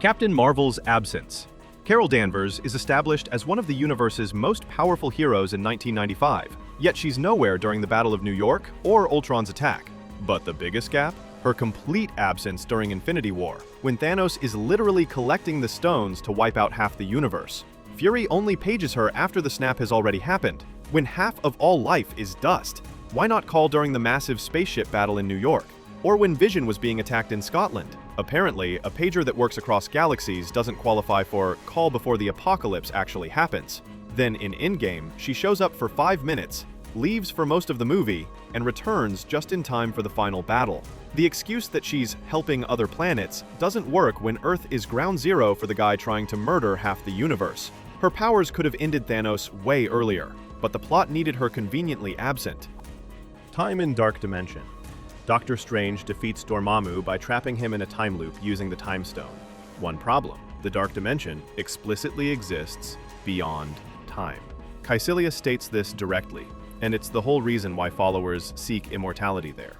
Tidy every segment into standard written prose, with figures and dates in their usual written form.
Captain Marvel's absence. Carol Danvers is established as one of the universe's most powerful heroes in 1995, yet she's nowhere during the Battle of New York or Ultron's attack. But the biggest gap? Her complete absence during Infinity War, when Thanos is literally collecting the stones to wipe out half the universe. Fury only pages her after the snap has already happened, when half of all life is dust. Why not call during the massive spaceship battle in New York? Or when Vision was being attacked in Scotland? Apparently, a pager that works across galaxies doesn't qualify for call before the apocalypse actually happens. Then in Endgame, she shows up for 5 minutes, leaves for most of the movie, and returns just in time for the final battle. The excuse that she's helping other planets doesn't work when Earth is ground zero for the guy trying to murder half the universe. Her powers could have ended Thanos way earlier, but the plot needed her conveniently absent. Time in Dark Dimension. Doctor Strange defeats Dormammu by trapping him in a time loop using the Time Stone. One problem: the Dark Dimension explicitly exists beyond time. Caecilius states this directly, and it's the whole reason why followers seek immortality there.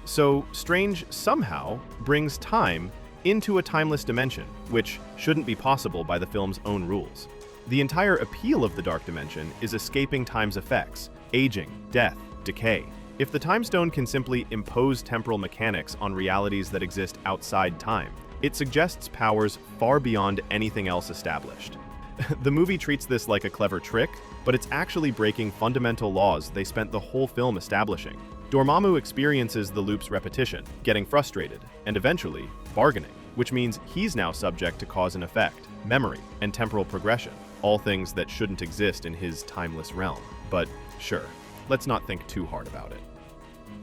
So Strange somehow brings time into a timeless dimension, which shouldn't be possible by the film's own rules. The entire appeal of the Dark Dimension is escaping time's effects: aging, death, decay. If the Time Stone can simply impose temporal mechanics on realities that exist outside time, it suggests powers far beyond anything else established. The movie treats this like a clever trick, but it's actually breaking fundamental laws they spent the whole film establishing. Dormammu experiences the loop's repetition, getting frustrated, and eventually bargaining, which means he's now subject to cause and effect, memory, and temporal progression, all things that shouldn't exist in his timeless realm. But sure, let's not think too hard about it.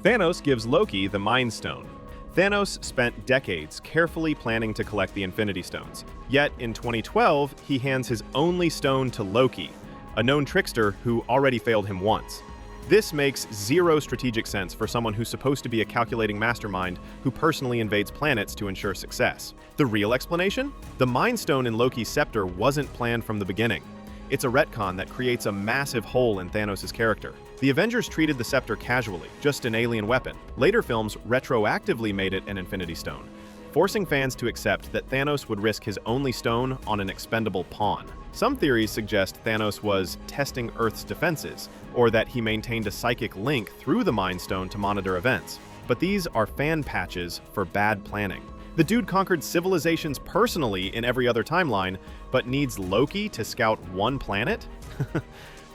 Thanos gives Loki the Mind Stone. Thanos spent decades carefully planning to collect the Infinity Stones. Yet in 2012, he hands his only stone to Loki, a known trickster who already failed him once. This makes zero strategic sense for someone who's supposed to be a calculating mastermind who personally invades planets to ensure success. The real explanation? The Mind Stone in Loki's scepter wasn't planned from the beginning. It's a retcon that creates a massive hole in Thanos' character. The Avengers treated the scepter casually, just an alien weapon. Later films retroactively made it an Infinity Stone, forcing fans to accept that Thanos would risk his only stone on an expendable pawn. Some theories suggest Thanos was testing Earth's defenses, or that he maintained a psychic link through the Mind Stone to monitor events. But these are fan patches for bad planning. The dude conquered civilizations personally in every other timeline, but needs Loki to scout one planet?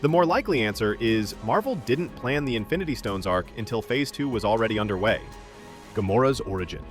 The more likely answer is Marvel didn't plan the Infinity Stones arc until Phase 2 was already underway. Gamora's origin.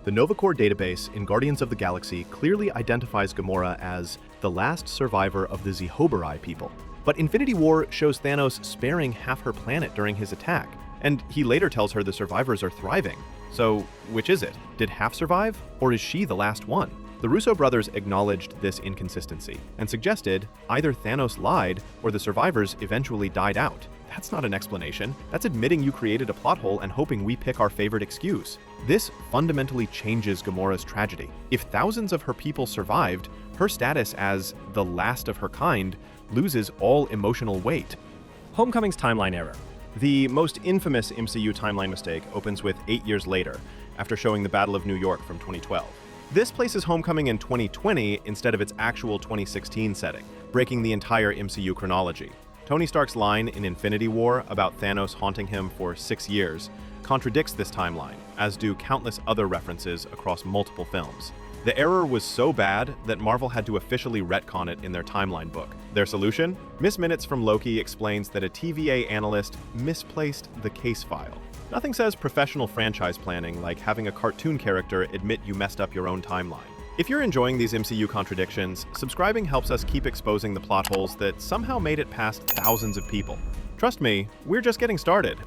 The Novacore database in Guardians of the Galaxy clearly identifies Gamora as the last survivor of the Zehoberai people. But Infinity War shows Thanos sparing half her planet during his attack, and he later tells her the survivors are thriving. So, which is it? Did half survive, or is she the last one? The Russo brothers acknowledged this inconsistency and suggested either Thanos lied or the survivors eventually died out. That's not an explanation. That's admitting you created a plot hole and hoping we pick our favorite excuse. This fundamentally changes Gamora's tragedy. If thousands of her people survived, her status as the last of her kind loses all emotional weight. Homecoming's timeline error. The most infamous MCU timeline mistake opens with 8 years later, after showing the Battle of New York from 2012. This places Homecoming in 2020 instead of its actual 2016 setting, breaking the entire MCU chronology. Tony Stark's line in Infinity War about Thanos haunting him for 6 years contradicts this timeline, as do countless other references across multiple films. The error was so bad that Marvel had to officially retcon it in their timeline book. Their solution? Miss Minutes from Loki explains that a TVA analyst misplaced the case file. Nothing says professional franchise planning like having a cartoon character admit you messed up your own timeline. If you're enjoying these MCU contradictions, subscribing helps us keep exposing the plot holes that somehow made it past thousands of people. Trust me, we're just getting started.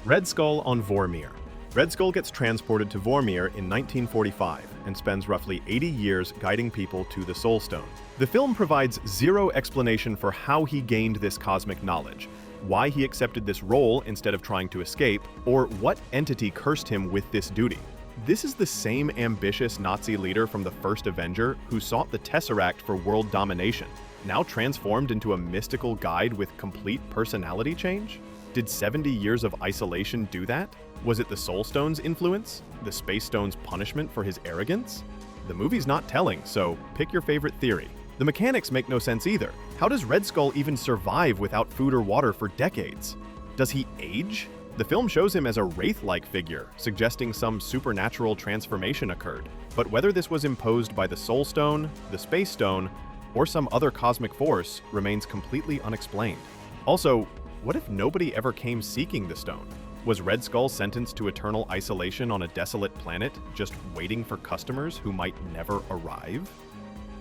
Red Skull on Vormir. Red Skull gets transported to Vormir in 1945 and spends roughly 80 years guiding people to the Soul Stone. The film provides zero explanation for how he gained this cosmic knowledge, why he accepted this role instead of trying to escape, or what entity cursed him with this duty. This is the same ambitious Nazi leader from the first Avenger who sought the Tesseract for world domination, now transformed into a mystical guide with complete personality change? Did 70 years of isolation do that? Was it the Soul Stone's influence? The Space Stone's punishment for his arrogance? The movie's not telling, so pick your favorite theory. The mechanics make no sense either. How does Red Skull even survive without food or water for decades? Does he age? The film shows him as a wraith-like figure, suggesting some supernatural transformation occurred. But whether this was imposed by the Soul Stone, the Space Stone, or some other cosmic force remains completely unexplained. Also, what if nobody ever came seeking the stone? Was Red Skull sentenced to eternal isolation on a desolate planet, just waiting for customers who might never arrive?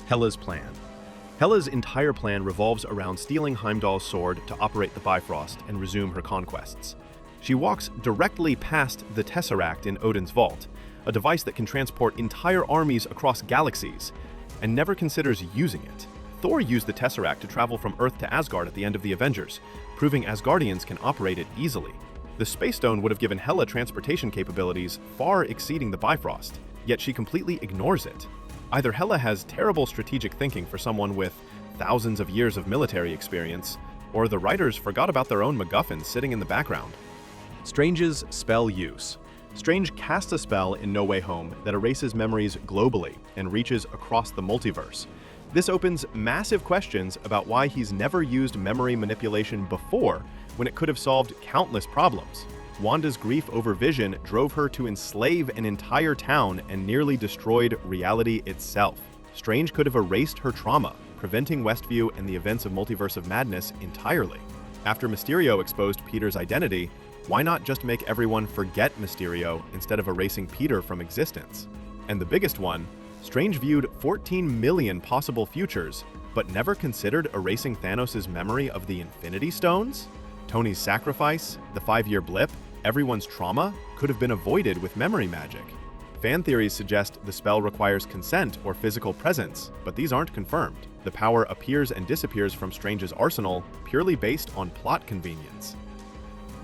Hela's plan. Hela's entire plan revolves around stealing Heimdall's sword to operate the Bifrost and resume her conquests. She walks directly past the Tesseract in Odin's vault, a device that can transport entire armies across galaxies, and never considers using it. Thor used the Tesseract to travel from Earth to Asgard at the end of the Avengers, proving Asgardians can operate it easily. The Space Stone would have given Hela transportation capabilities far exceeding the Bifrost, yet she completely ignores it. Either Hela has terrible strategic thinking for someone with thousands of years of military experience, or the writers forgot about their own MacGuffin sitting in the background. Strange's spell use. Strange casts a spell in No Way Home that erases memories globally and reaches across the multiverse. This opens massive questions about why he's never used memory manipulation before, when it could have solved countless problems. Wanda's grief over Vision drove her to enslave an entire town and nearly destroyed reality itself. Strange could have erased her trauma, preventing Westview and the events of Multiverse of Madness entirely. After Mysterio exposed Peter's identity, why not just make everyone forget Mysterio instead of erasing Peter from existence? And the biggest one, Strange viewed 14 million possible futures, but never considered erasing Thanos' memory of the Infinity Stones? Tony's sacrifice, the 5-year blip, everyone's trauma could have been avoided with memory magic. Fan theories suggest the spell requires consent or physical presence, but these aren't confirmed. The power appears and disappears from Strange's arsenal purely based on plot convenience.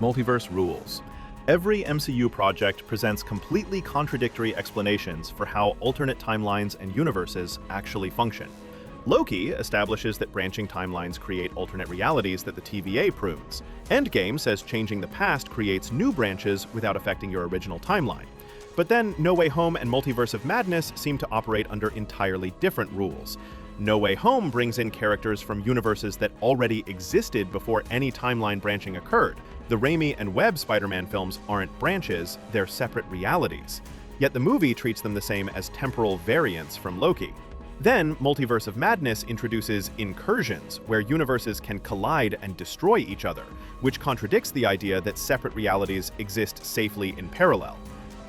Multiverse Rules. Every MCU project presents completely contradictory explanations for how alternate timelines and universes actually function. Loki establishes that branching timelines create alternate realities that the TVA prunes. Endgame says changing the past creates new branches without affecting your original timeline. But then No Way Home and Multiverse of Madness seem to operate under entirely different rules. No Way Home brings in characters from universes that already existed before any timeline branching occurred. The Raimi and Webb Spider-Man films aren't branches, they're separate realities. Yet the movie treats them the same as temporal variants from Loki. Then, Multiverse of Madness introduces incursions, where universes can collide and destroy each other, which contradicts the idea that separate realities exist safely in parallel.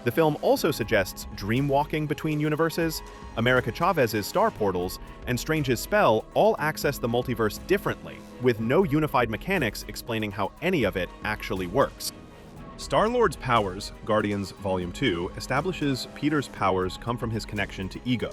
The film also suggests dreamwalking between universes, America Chavez's star portals, and Strange's spell all access the multiverse differently, with no unified mechanics explaining how any of it actually works. Star-Lord's powers, Guardians Volume 2, establishes Peter's powers come from his connection to Ego,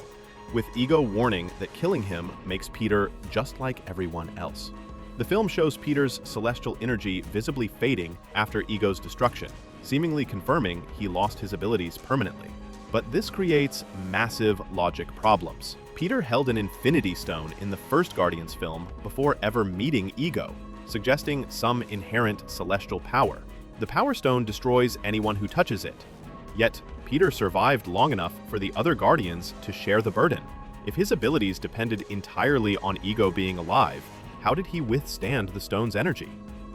with Ego warning that killing him makes Peter just like everyone else. The film shows Peter's celestial energy visibly fading after Ego's destruction, seemingly confirming he lost his abilities permanently. But this creates massive logic problems. Peter held an Infinity Stone in the first Guardians film before ever meeting Ego, suggesting some inherent celestial power. The Power Stone destroys anyone who touches it. Yet, Peter survived long enough for the other Guardians to share the burden. If his abilities depended entirely on Ego being alive, how did he withstand the stone's energy?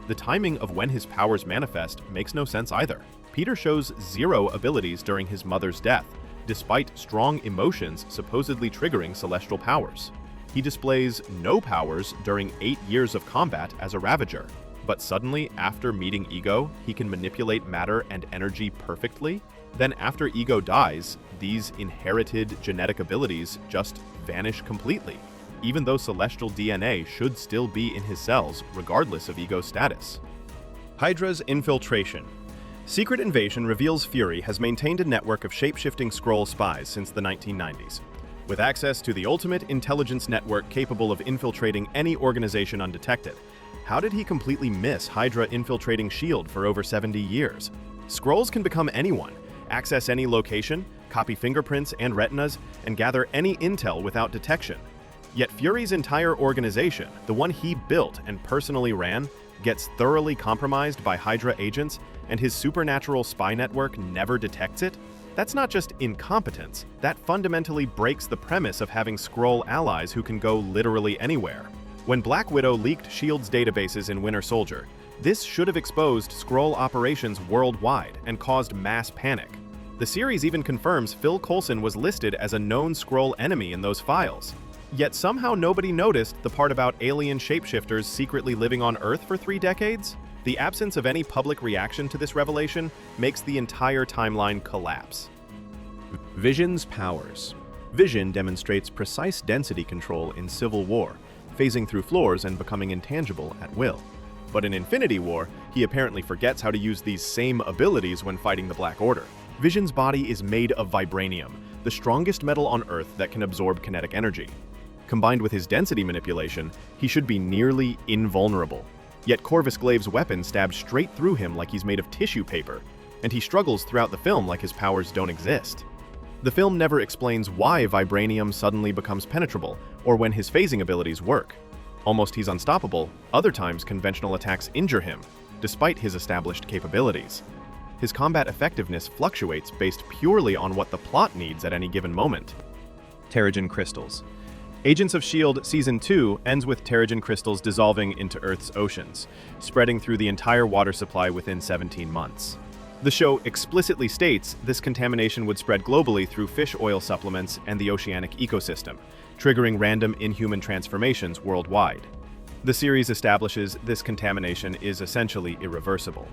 The timing of when his powers manifest makes no sense either. Peter shows zero abilities during his mother's death, despite strong emotions supposedly triggering celestial powers. He displays no powers during 8 years of combat as a Ravager, but suddenly, after meeting Ego, he can manipulate matter and energy perfectly? Then after Ego dies, these inherited genetic abilities just vanish completely, even though celestial DNA should still be in his cells, regardless of Ego's status. Hydra's Infiltration. Secret Invasion reveals Fury has maintained a network of shape-shifting Skrull spies since the 1990s. With access to the ultimate intelligence network capable of infiltrating any organization undetected, how did he completely miss Hydra infiltrating S.H.I.E.L.D. for over 70 years? Skrulls can become anyone, access any location, copy fingerprints and retinas, and gather any intel without detection. Yet Fury's entire organization, the one he built and personally ran, gets thoroughly compromised by Hydra agents, and his supernatural spy network never detects it? That's not just incompetence, that fundamentally breaks the premise of having Skrull allies who can go literally anywhere. When Black Widow leaked S.H.I.E.L.D.'s databases in Winter Soldier, this should have exposed Skrull operations worldwide and caused mass panic. The series even confirms Phil Coulson was listed as a known Skrull enemy in those files. Yet somehow nobody noticed the part about alien shapeshifters secretly living on Earth for 3 decades? The absence of any public reaction to this revelation makes the entire timeline collapse. Vision's powers. Vision demonstrates precise density control in Civil War, phasing through floors and becoming intangible at will. But in Infinity War, he apparently forgets how to use these same abilities when fighting the Black Order. Vision's body is made of vibranium, the strongest metal on Earth that can absorb kinetic energy. Combined with his density manipulation, he should be nearly invulnerable. Yet Corvus Glaive's weapon stabs straight through him like he's made of tissue paper, and he struggles throughout the film like his powers don't exist. The film never explains why vibranium suddenly becomes penetrable, or when his phasing abilities work. Almost he's unstoppable, other times conventional attacks injure him, despite his established capabilities. His combat effectiveness fluctuates based purely on what the plot needs at any given moment. Terrigen Crystals. Agents of S.H.I.E.L.D. Season 2 ends with Terrigen Crystals dissolving into Earth's oceans, spreading through the entire water supply within 17 months. The show explicitly states this contamination would spread globally through fish oil supplements and the oceanic ecosystem, triggering random inhuman transformations worldwide. The series establishes this contamination is essentially irreversible.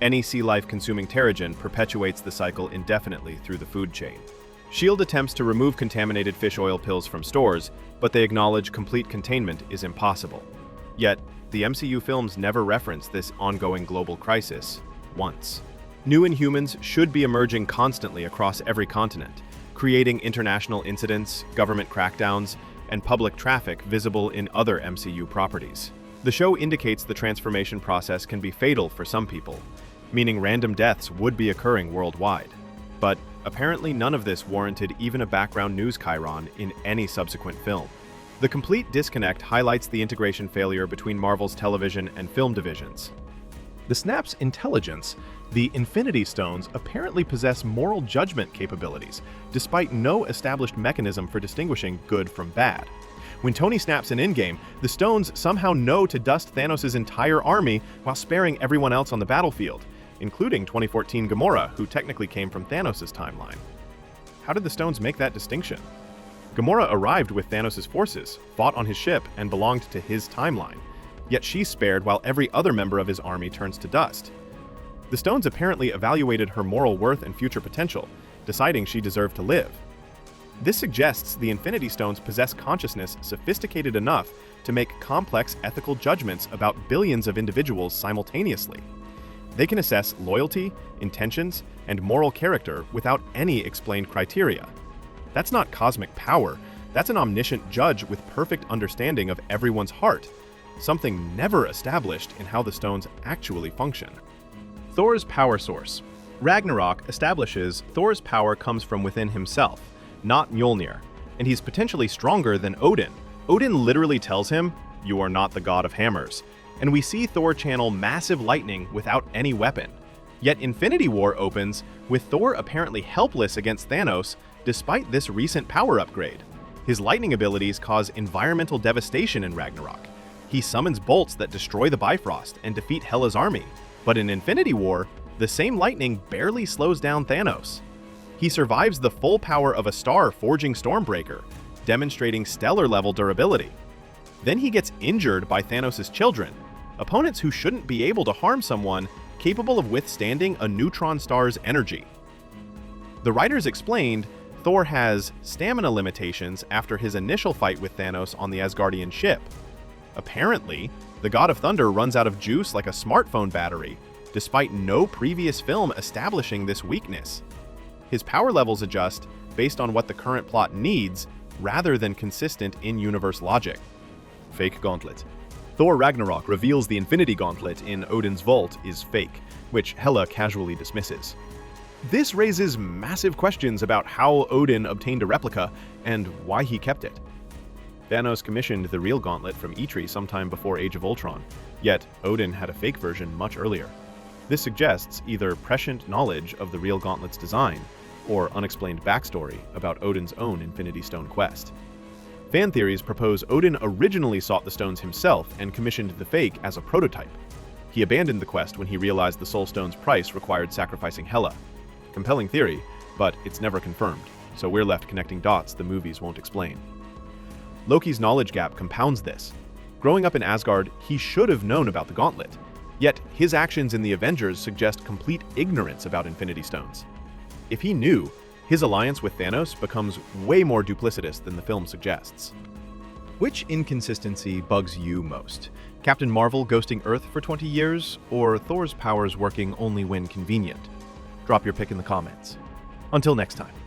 Any sea life consuming Terrigen perpetuates the cycle indefinitely through the food chain. S.H.I.E.L.D. attempts to remove contaminated fish oil pills from stores, but they acknowledge complete containment is impossible. Yet, the MCU films never reference this ongoing global crisis once. New Inhumans should be emerging constantly across every continent, creating international incidents, government crackdowns, and public traffic visible in other MCU properties. The show indicates the transformation process can be fatal for some people, meaning random deaths would be occurring worldwide. But apparently none of this warranted even a background news chyron in any subsequent film. The complete disconnect highlights the integration failure between Marvel's television and film divisions. The Snap's intelligence, the Infinity Stones apparently possess moral judgment capabilities, despite no established mechanism for distinguishing good from bad. When Tony snaps in Endgame, the Stones somehow know to dust Thanos' entire army while sparing everyone else on the battlefield, including 2014 Gamora, who technically came from Thanos' timeline. How did the Stones make that distinction? Gamora arrived with Thanos' forces, fought on his ship, and belonged to his timeline, yet she's spared while every other member of his army turns to dust. The Stones apparently evaluated her moral worth and future potential, deciding she deserved to live. This suggests the Infinity Stones possess consciousness sophisticated enough to make complex ethical judgments about billions of individuals simultaneously. They can assess loyalty, intentions, and moral character without any explained criteria. That's not cosmic power, that's an omniscient judge with perfect understanding of everyone's heart, something never established in how the stones actually function. Thor's power source. Ragnarok establishes Thor's power comes from within himself, not Mjolnir, and he's potentially stronger than Odin. Odin literally tells him, "You are not the god of hammers," and we see Thor channel massive lightning without any weapon. Yet Infinity War opens with Thor apparently helpless against Thanos despite this recent power upgrade. His lightning abilities cause environmental devastation in Ragnarok. He summons bolts that destroy the Bifrost and defeat Hela's army. But in Infinity War, the same lightning barely slows down Thanos. He survives the full power of a star forging Stormbreaker, demonstrating stellar-level durability. Then he gets injured by Thanos' children, opponents who shouldn't be able to harm someone capable of withstanding a neutron star's energy. The writers explained Thor has stamina limitations after his initial fight with Thanos on the Asgardian ship. Apparently, the God of Thunder runs out of juice like a smartphone battery, despite no previous film establishing this weakness. His power levels adjust based on what the current plot needs, rather than consistent in-universe logic. Fake Gauntlet. Thor Ragnarok reveals the Infinity Gauntlet in Odin's vault is fake, which Hela casually dismisses. This raises massive questions about how Odin obtained a replica and why he kept it. Thanos commissioned the real gauntlet from Eitri sometime before Age of Ultron, yet Odin had a fake version much earlier. This suggests either prescient knowledge of the real gauntlet's design, or unexplained backstory about Odin's own Infinity Stone quest. Fan theories propose Odin originally sought the stones himself and commissioned the fake as a prototype. He abandoned the quest when he realized the Soul Stone's price required sacrificing Hela. Compelling theory, but it's never confirmed, so we're left connecting dots the movies won't explain. Loki's knowledge gap compounds this. Growing up in Asgard, he should have known about the Gauntlet, yet his actions in the Avengers suggest complete ignorance about Infinity Stones. If he knew, his alliance with Thanos becomes way more duplicitous than the film suggests. Which inconsistency bugs you most? Captain Marvel ghosting Earth for 20 years, or Thor's powers working only when convenient? Drop your pick in the comments. Until next time.